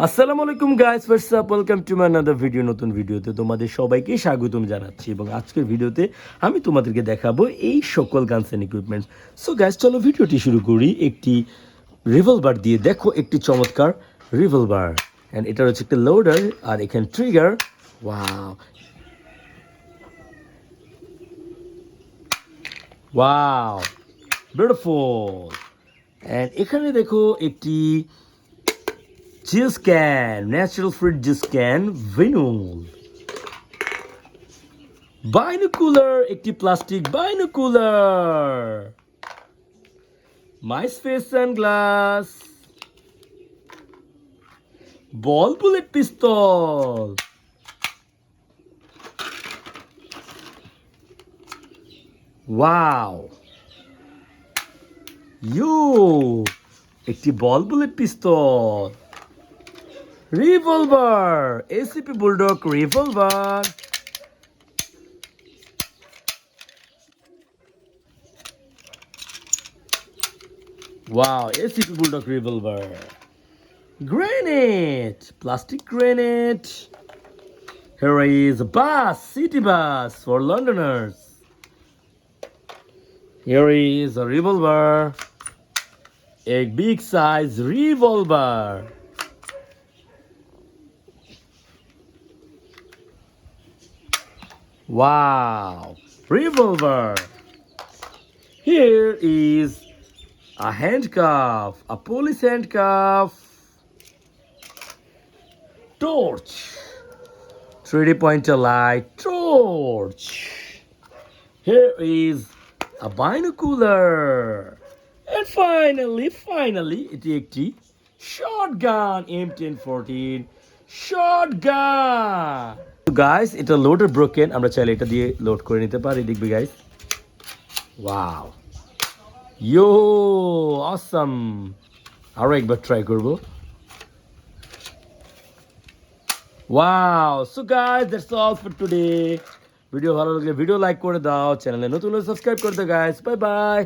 আসসালামু আলাইকুম guys, what's up, welcome to my another video. নতুন ভিডিওতে তোমাদের সবাইকে স্বাগতম জানাচ্ছি এবং আজকের ভিডিওতে আমি তোমাদেরকে দেখাবো এই সকল guns and equipments. So guys, চলো ভিডিওটি শুরু করি একটি রিভলভার দিয়ে। দেখো একটি চমৎকার রিভলভার, অ্যান্ড এটা হচ্ছে একটা লোডার আর এখানে trigger. Wow wow, beautiful. And এখানে দেখো একটি juice can, natural fruit juice can, vinyl binocular, একটি plastic binocular, mice face sunglass, ball bullet pistol, wow you, একটি ball bullet pistol, revolver, ACP bulldog revolver, wow, ACP Bulldog Revolver. Grenade, plastic grenade. Here is a bus, city bus for Londoners. Here is a revolver, a big size revolver. Wow, revolver. Here is a handcuff, a police handcuff, torch, 3D pointer light, torch. Here is a binocular. And finally, এটি একটি shotgun, M1014 shotgun. So guys, এটা loader broken, আমরা চাইলে এটা দিয়ে load করে নিতে পারি। দেখবি গাইস, ওয়াও, ইয়ো, অসাম। আরো একবার ট্রাই করব। Wow. So guys, that's all for today. Video ভালো লাগলে ভিডিও লাইক করে দাও, চ্যানেলে নতুন হলে সাবস্ক্রাইব করে দাও গাইস। Bye bye.